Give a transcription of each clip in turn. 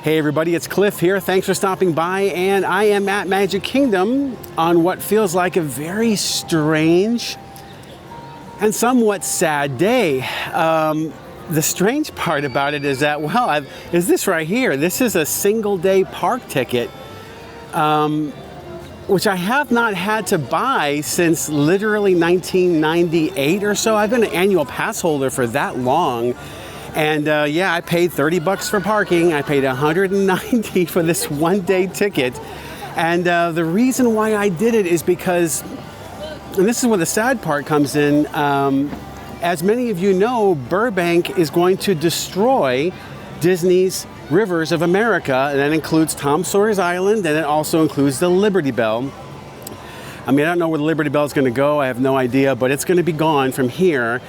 Hey everybody, it's Cliff here. Thanks for stopping by, and I am at Magic Kingdom on what feels like a very strange and somewhat sad day. The strange part about it is that, well, is this right here. This is a single day park ticket, which I have not had to buy since literally 1998 or so. I've been an annual pass holder for that long. And yeah, I paid $30 for parking. I paid $190 for this one-day ticket. And the reason why I did it is because, and this is where the sad part comes in, as many of you know, Burbank is going to destroy Disney's Rivers of America, and that includes Tom Sawyer's Island, and it also includes the Liberty Bell. I mean, I don't know where the Liberty Bell is going to go. I have no idea, but it's going to be gone from here.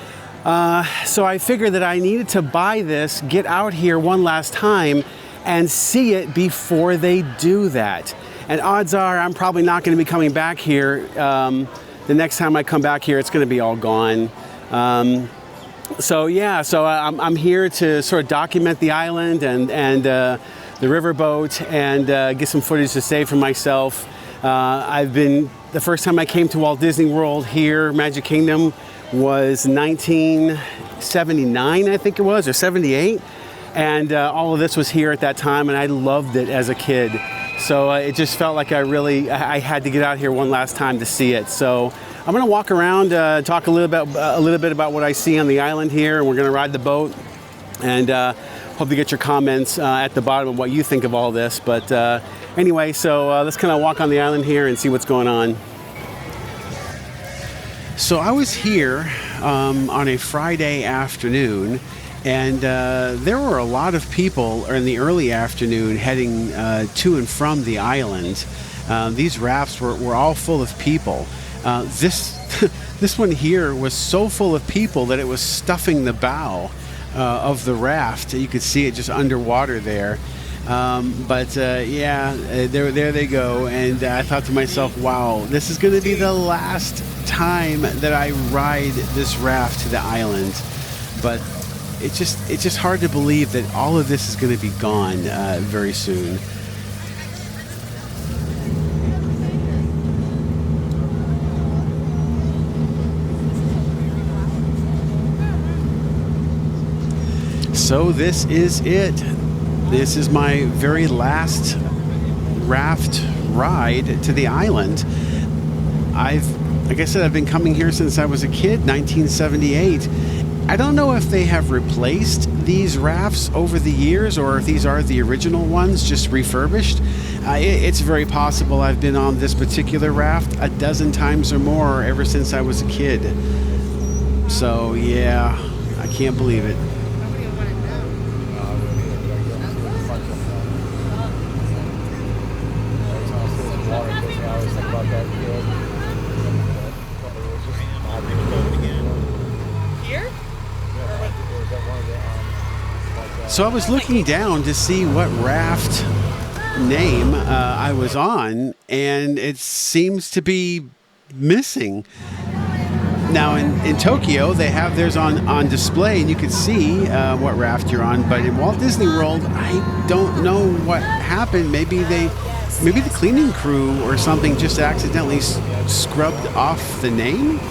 So I figured that I needed to buy this, get out here one last time, and see it before they do that. And odds are I'm probably not going to be coming back here. The next time I come back here, it's going to be all gone. So yeah, so I'm here to sort of document the island and the riverboat and get some footage to save for myself. The first time I came to Walt Disney World here, Magic Kingdom, was 1979, I think it was, or 78. And all of this was here at that time, and I loved it as a kid. So it just felt like I had to get out here one last time to see it. So I'm gonna walk around, talk a little bit about what I see on the island here, and we're gonna ride the boat. And hope to get your comments at the bottom of what you think of all this. But anyway, so let's kind of walk on the island here and see what's going on. So I was here on a Friday afternoon, and there were a lot of people in the early afternoon heading to and from the island. These rafts were all full of people. This one here was so full of people that it was stuffing the bow of the raft. You could see it just underwater there. Yeah, there they go. And I thought to myself, wow, this is going to be the last time that I ride this raft to the island. But it's just hard to believe that all of this is going to be gone very soon. So this is it. This is my very last raft ride to the island. Like I said, I've been coming here since I was a kid, 1978. I don't know if they have replaced these rafts over the years or if these are the original ones, just refurbished. It's very possible I've been on this particular raft a dozen times or more ever since I was a kid. So yeah, I can't believe it. So I was looking down to see what raft name I was on, and it seems to be missing. Now in Tokyo, they have theirs on display, and you can see what raft you're on. But in Walt Disney World, I don't know what happened. Maybe the cleaning crew or something just accidentally scrubbed off the name.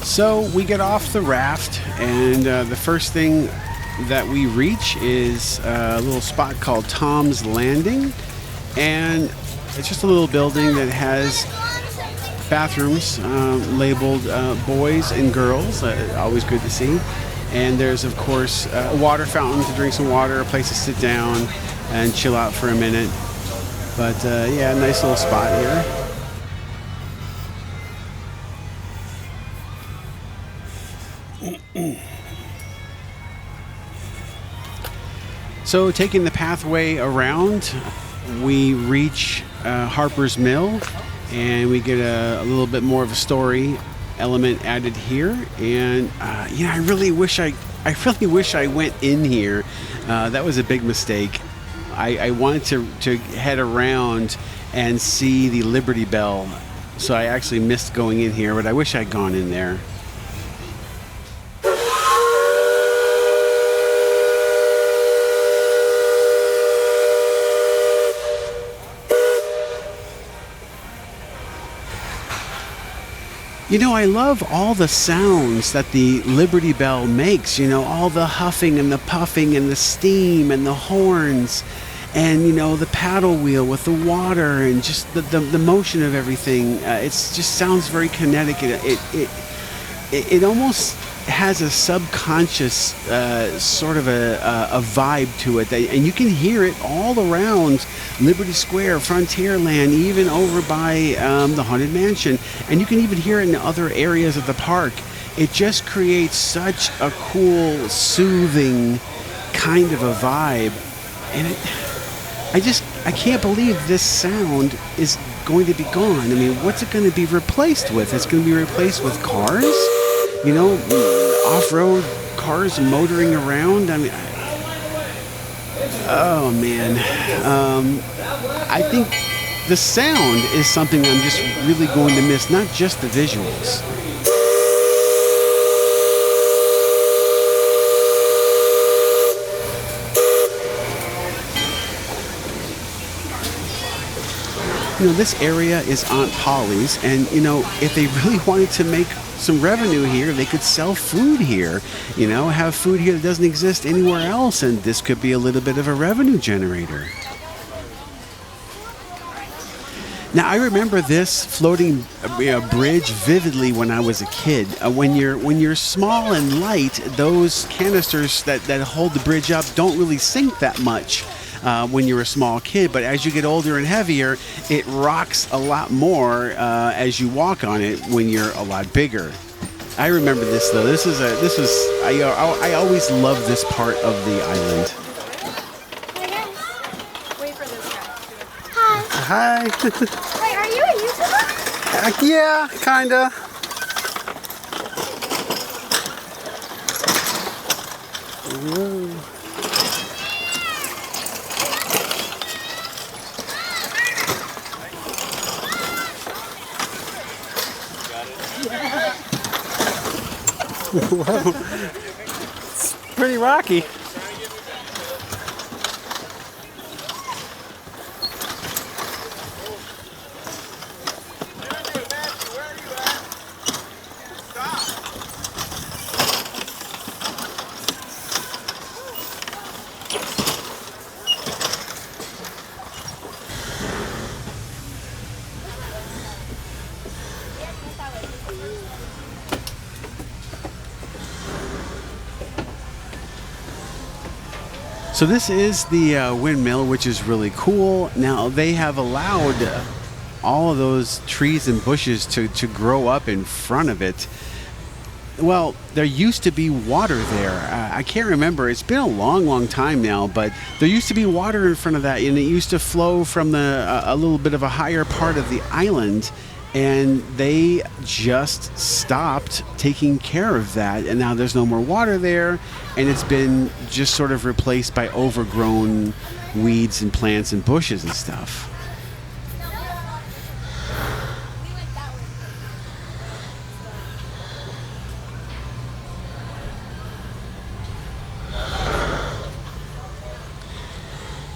So we get off the raft, and the first thing that we reach is a little spot called Tom's Landing, and it's just a little building that has bathrooms labeled boys and girls, always good to see. And there's of course a water fountain to drink some water, a place to sit down and chill out for a minute. But yeah, nice little spot here. So taking the pathway around, we reach Harper's Mill, and we get a little bit more of a story element added here. And yeah, I really wish I went in here. That was a big mistake. I wanted to head around and see the Liberty Bell So I actually missed going in here, but I wish I'd gone in there. You know, I love all the sounds that the Liberty Bell makes, you know, all the huffing and the puffing and the steam and the horns and, you know, the paddle wheel with the water and just the motion of everything. It just sounds very kinetic. It almost has a subconscious sort of a vibe to it, and you can hear it all around Liberty Square, Frontierland, even over by the Haunted Mansion, and you can even hear it in other areas of the park. It just creates such a cool, soothing kind of a vibe, and I can't believe this sound is going to be gone. I mean, what's it going to be replaced with? It's going to be replaced with cars? You know, off-road cars motoring around. I mean, oh man. I think the sound is something I'm just really going to miss, not just the visuals. You know, this area is Aunt Polly's, and you know, if they really wanted to make some revenue here, they could sell food here, you know, have food here that doesn't exist anywhere else, and this could be a little bit of a revenue generator. Now, I remember this floating bridge vividly when I was a kid. When you're small and light, those canisters that hold the bridge up don't really sink that much when you're a small kid, but as you get older and heavier, it rocks a lot more as you walk on it when you're a lot bigger. I remember this though. I always loved this part of the island. Hey guys, wait for this guy. Hi. Hi. Wait, are you a YouTuber? Yeah, kinda. Whoa. Whoa. It's pretty rocky. So this is the windmill, which is really cool. Now they have allowed all of those trees and bushes to grow up in front of it. Well, there used to be water there. I can't remember. It's been a long time now, but there used to be water in front of that, and it used to flow from a little bit of a higher part of the island. And they just stopped taking care of that, and now there's no more water there, and it's been just sort of replaced by overgrown weeds and plants and bushes and stuff.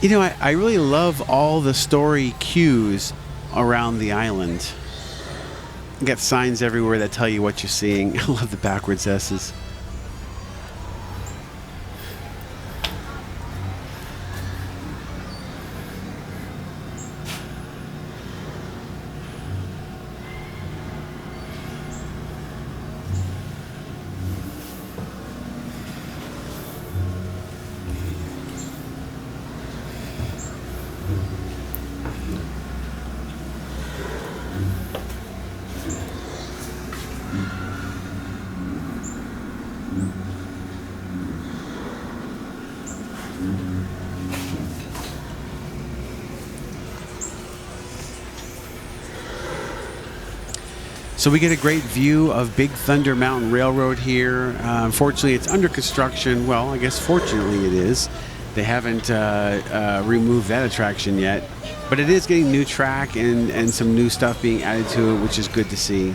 You know, I really love all the story cues around the island. You got signs everywhere that tell you what you're seeing. I love the backwards S's. So we get a great view of Big Thunder Mountain Railroad here. Unfortunately, it's under construction. Well, I guess fortunately it is. They haven't removed that attraction yet. But it is getting new track and some new stuff being added to it, which is good to see.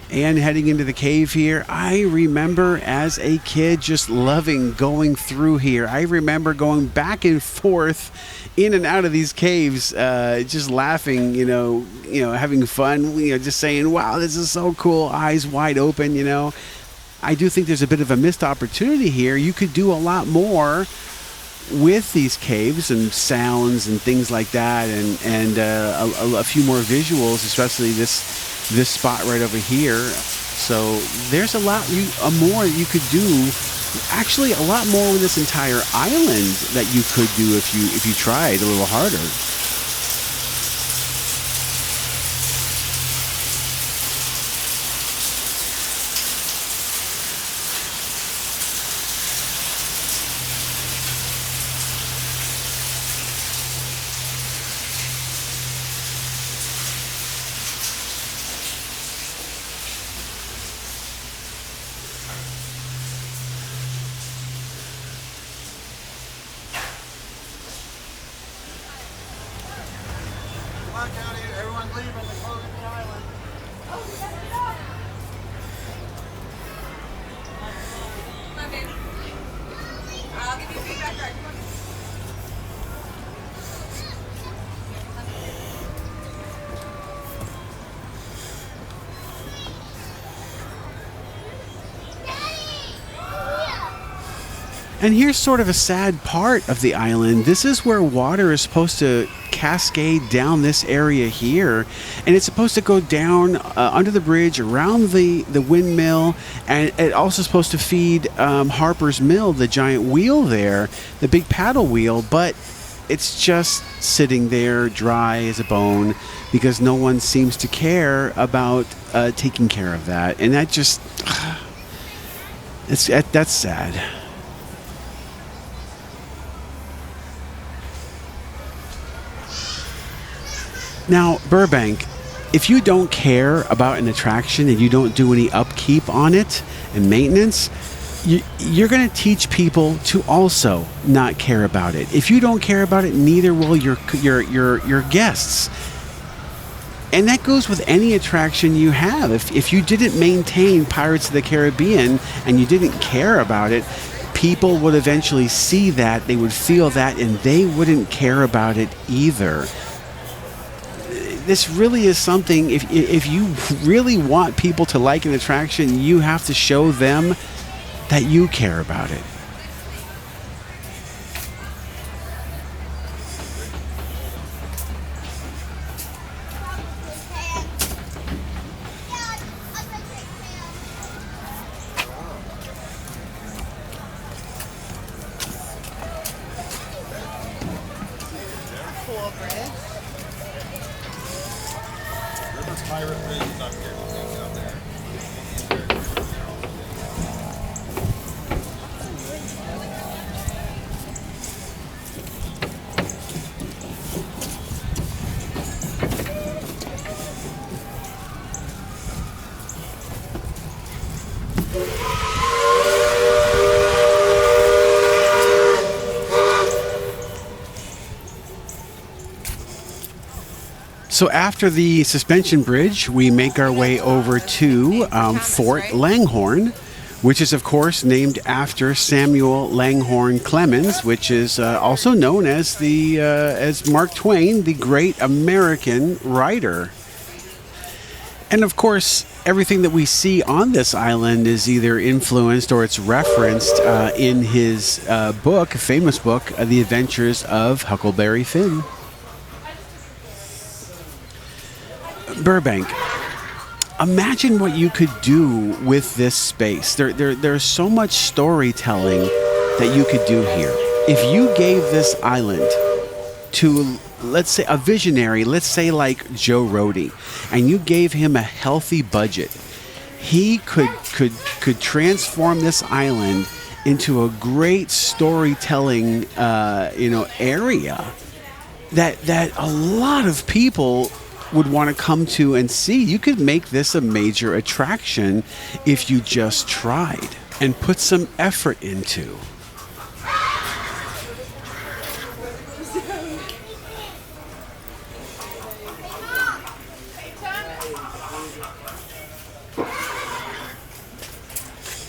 And heading into the cave here, I remember as a kid just loving going through here. I remember going back and forth in and out of these caves, just laughing, having fun, just saying, wow, this is so cool, eyes wide open, I do think there's a bit of a missed opportunity here. You could do a lot more with these caves and sounds and things like that, and a few more visuals, especially this spot right over here. So there's a lot more you could do. Actually, a lot more with this entire island that you could do if you tried a little harder. Everyone's leaving. They're closing the island. Come on, baby. I'll give you feedback right. And here's sort of a sad part of the island. This is where water is supposed to cascade down this area here, and it's supposed to go down under the bridge, around the windmill, and it also supposed to feed Harper's Mill, the giant wheel there, the big paddle wheel, but it's just sitting there dry as a bone because no one seems to care about taking care of that, and that just that's sad. Now, Burbank, if you don't care about an attraction and you don't do any upkeep on it and maintenance, you're going to teach people to also not care about it. If you don't care about it, neither will your guests. And that goes with any attraction you have. If you didn't maintain Pirates of the Caribbean and you didn't care about it, people would eventually see that, they would feel that, and they wouldn't care about it either. This really is something, if you really want people to like an attraction, you have to show them that you care about it. So after the suspension bridge, we make our way over to Fort Langhorn, which is, of course, named after Samuel Langhorn Clemens, which is also known as as Mark Twain, the great American writer. And, of course, everything that we see on this island is either influenced or it's referenced in his book, famous book, The Adventures of Huckleberry Finn. Burbank, imagine what you could do with this space. There's so much storytelling that you could do here. If you gave this island to, let's say, a visionary, let's say like Joe Rohde, and you gave him a healthy budget, he could transform this island into a great storytelling area that a lot of people would want to come to and see. You could make this a major attraction if you just tried and put some effort into.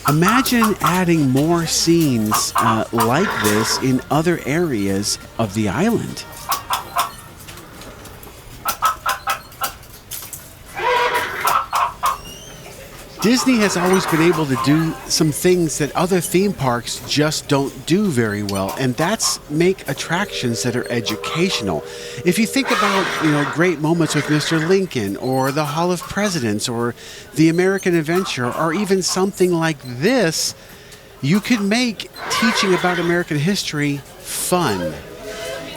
Imagine adding more scenes like this in other areas of the island. Disney has always been able to do some things that other theme parks just don't do very well, and that's make attractions that are educational. If you think about, great moments with Mr. Lincoln or the Hall of Presidents or the American Adventure or even something like this, you could make teaching about American history fun.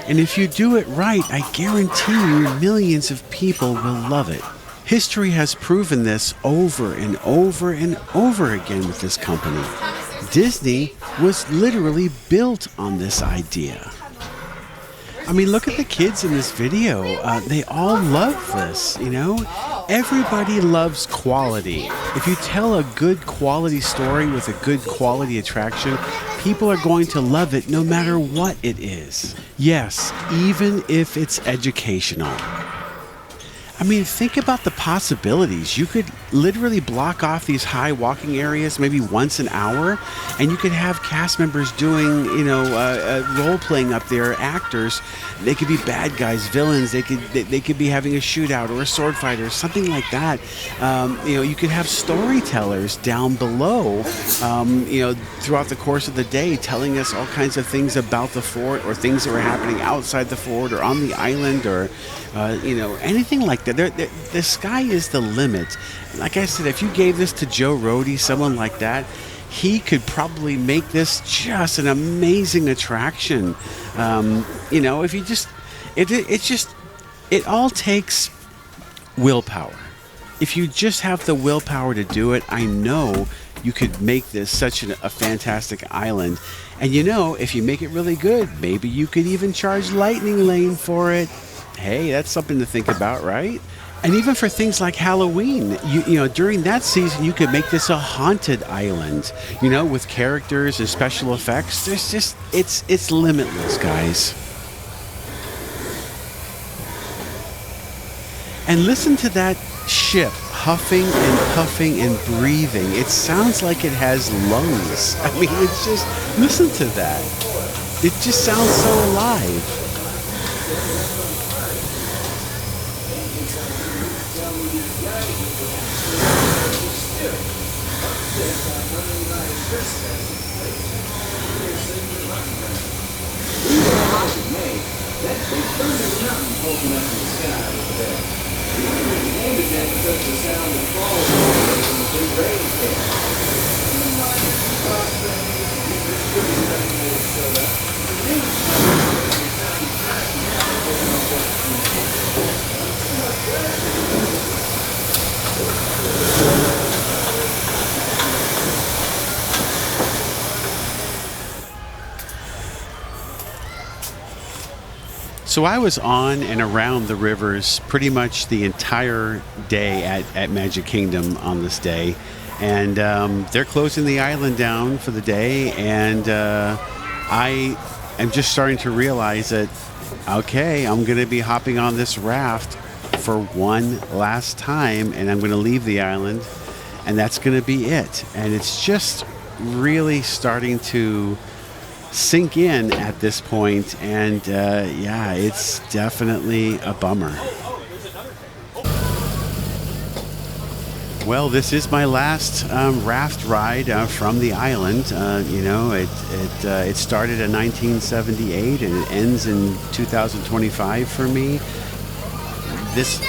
And if you do it right, I guarantee you millions of people will love it. History has proven this over and over and over again with this company. Disney was literally built on this idea. I mean, look at the kids in this video. They all love this, Everybody loves quality. If you tell a good quality story with a good quality attraction, people are going to love it no matter what it is. Yes, even if it's educational. I mean, think about the possibilities. You could literally block off these high walking areas maybe once an hour, and you could have cast members doing, role playing up there, actors. They could be bad guys, villains. They could be having a shootout or a sword fight or something like that. You could have storytellers down below, throughout the course of the day, telling us all kinds of things about the fort or things that were happening outside the fort or on the island or, anything like that. The sky is the limit. Like I said, if you gave this to Joe Rohde, someone like that, he could probably make this just an amazing attraction. If you just, it all takes willpower. If you just have the willpower to do it, I know you could make this such a fantastic island. And if you make it really good, maybe you could even charge Lightning Lane for it. Hey, that's something to think about, right? And even for things like Halloween, during that season, you could make this a haunted island, with characters and special effects. There's just, it's limitless, guys. And listen to that ship huffing and puffing and breathing. It sounds like it has lungs. I mean, it's just, listen to that. It just sounds so alive. So I was on and around the rivers pretty much the entire day at Magic Kingdom on this day. And they're closing the island down for the day. And I am just starting to realize that, okay, I'm going to be hopping on this raft for one last time. And I'm going to leave the island. And that's going to be it. And it's just really starting to sink in at this point, and it's definitely a bummer. Well, this is my last raft ride from the island. It started in 1978 and it ends in 2025 for me. This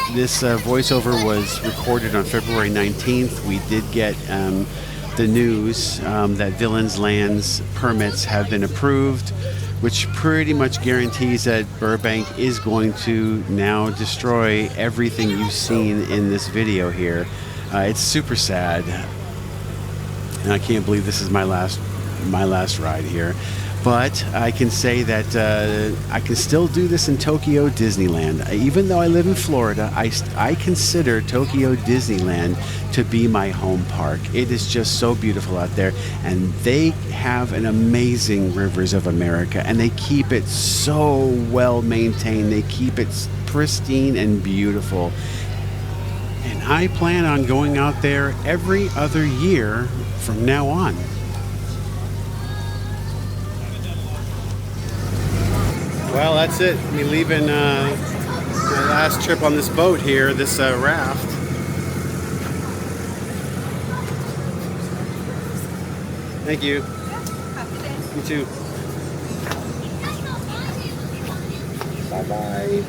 voiceover was recorded on February 19th. We did get the news that Villains Land's permits have been approved, which pretty much guarantees that Burbank is going to now destroy everything you've seen in this video here. It's super sad, and I can't believe this is my last ride here. But I can say that I can still do this in Tokyo Disneyland. Even though I live in Florida, I consider Tokyo Disneyland to be my home park. It is just so beautiful out there, and they have an amazing Rivers of America, and they keep it so well maintained. They keep it pristine and beautiful. And I plan on going out there every other year from now on. Well, that's it. Me leaving my last trip on this boat here, this raft. Thank you. You too. Bye-bye.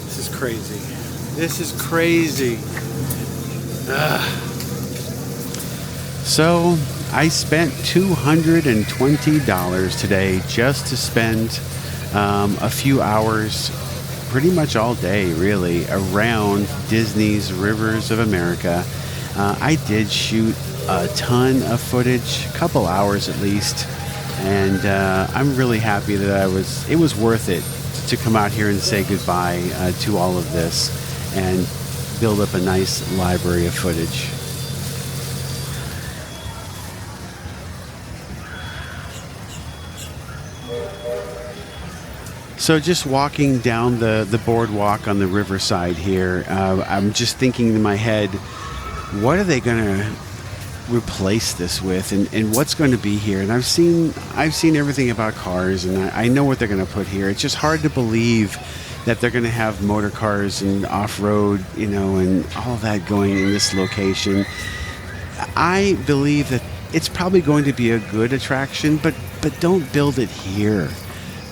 This is crazy. This is crazy. So I spent $220 today just to spend a few hours, pretty much all day really, around Disney's Rivers of America. I did shoot a ton of footage, a couple hours at least, and I'm really happy that it was worth it to come out here and say goodbye to all of this and build up a nice library of footage. So just walking down the boardwalk on the riverside here, I'm just thinking in my head, what are they going to replace this with, and what's going to be here? And I've seen everything about cars, and I know what they're going to put here. It's just hard to believe that they're going to have motor cars and off-road, and all that going in this location. I believe that it's probably going to be a good attraction, but don't build it here.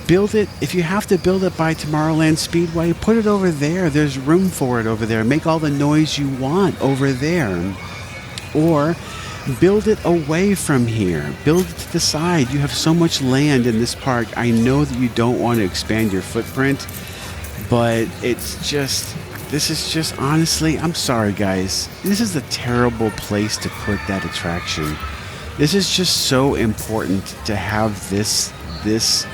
Build it, if you have to build it by Tomorrowland Speedway, put it over there. There's room for it over there. Make all the noise you want over there. Or build it away from here. Build it to the side. You have so much land in this park. I know that you don't want to expand your footprint, but this is just, honestly, I'm sorry guys, this is a terrible place to put that attraction. This is just so important to have this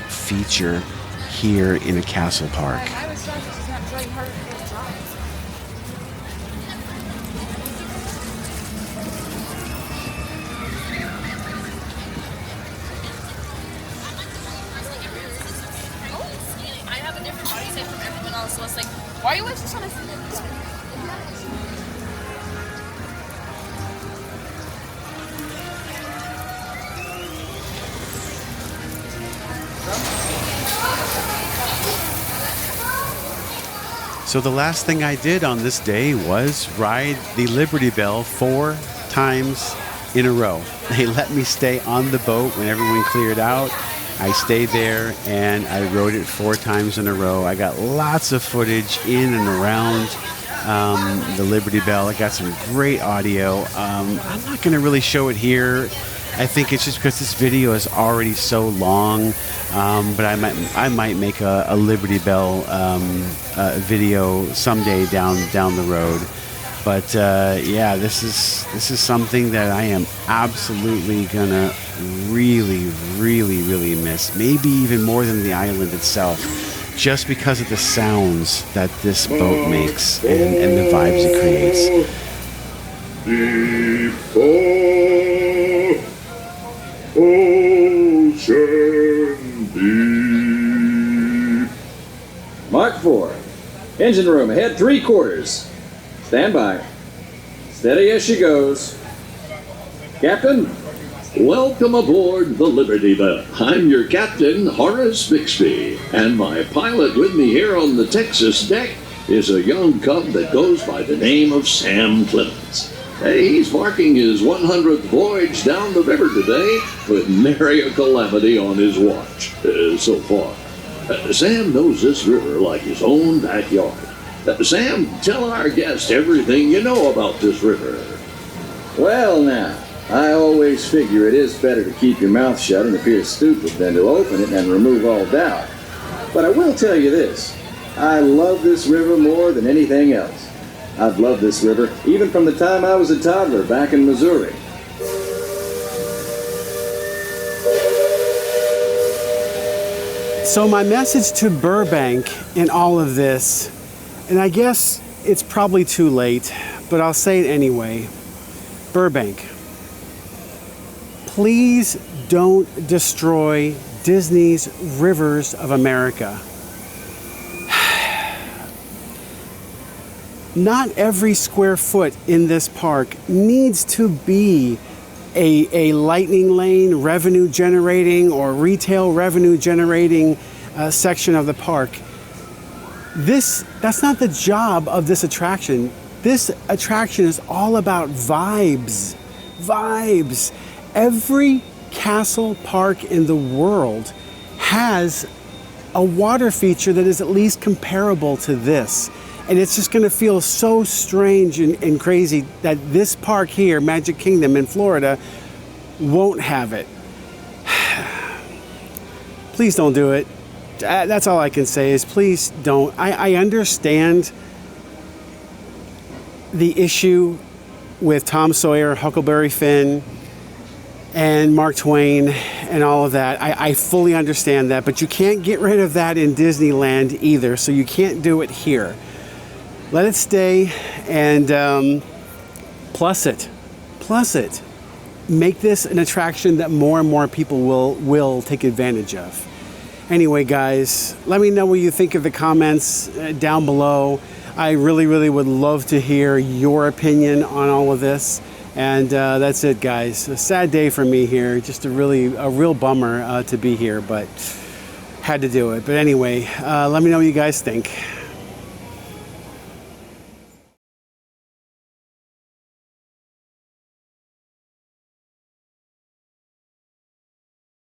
feature here in a castle park. I was shocked that she's not trying harder to get a job. I have a different body type from everyone else, so it's like, why are you always just trying to see it? So the last thing I did on this day was ride the Liberty Bell 4 times in a row. They let me stay on the boat when everyone cleared out. I stayed there and I rode it 4 times in a row. I got lots of footage in and around the Liberty Bell. I got some great audio. I'm not going to really show it here. I think it's just because this video is already so long, but I might make a Liberty Bell video someday down the road. But yeah, this is something that I am absolutely gonna really miss. Maybe even more than the island itself, just because of the sounds that this boat makes and the vibes it creates. Ocean deep. Mark 4. Engine room ahead 3/4. Stand by. Steady as she goes. Captain? Welcome aboard the Liberty Bell. I'm your captain, Horace Bixby, and my pilot with me here on the Texas deck is a young cub that goes by the name of Sam Clemens. Hey, he's marking his 100th voyage down the river today with nary a calamity on his watch so far. Sam knows this river like his own backyard. Sam, tell our guest everything you know about this river. Well now, I always figure it is better to keep your mouth shut and appear stupid than to open it and remove all doubt. But I will tell you this, I love this river more than anything else. I've loved this river, even from the time I was a toddler back in Missouri. So my message to Burbank in all of this, and I guess it's probably too late, but I'll say it anyway. Burbank, please don't destroy Disney's Rivers of America. Not every square foot in this park needs to be a lightning lane, revenue generating, or retail revenue generating section of the park. That's not the job of this attraction. This attraction is all about vibes. Vibes. Every castle park in the world has a water feature that is at least comparable to this. And it's just going to feel so strange and crazy that this park here, Magic Kingdom in Florida, won't have it. Please don't do it. That's all I can say is please don't. I understand the issue with Tom Sawyer, Huckleberry Finn, and Mark Twain and all of that. I fully understand that, but you can't get rid of that in Disneyland either, so you can't do it here. Let it stay and plus it. Make this an attraction that more and more people will take advantage of. Anyway, guys, let me know what you think of the comments down below. I really would love to hear your opinion on all of this. And that's it, guys. A sad day for me here. Just a real bummer to be here, but had to do it. But anyway, let me know what you guys think.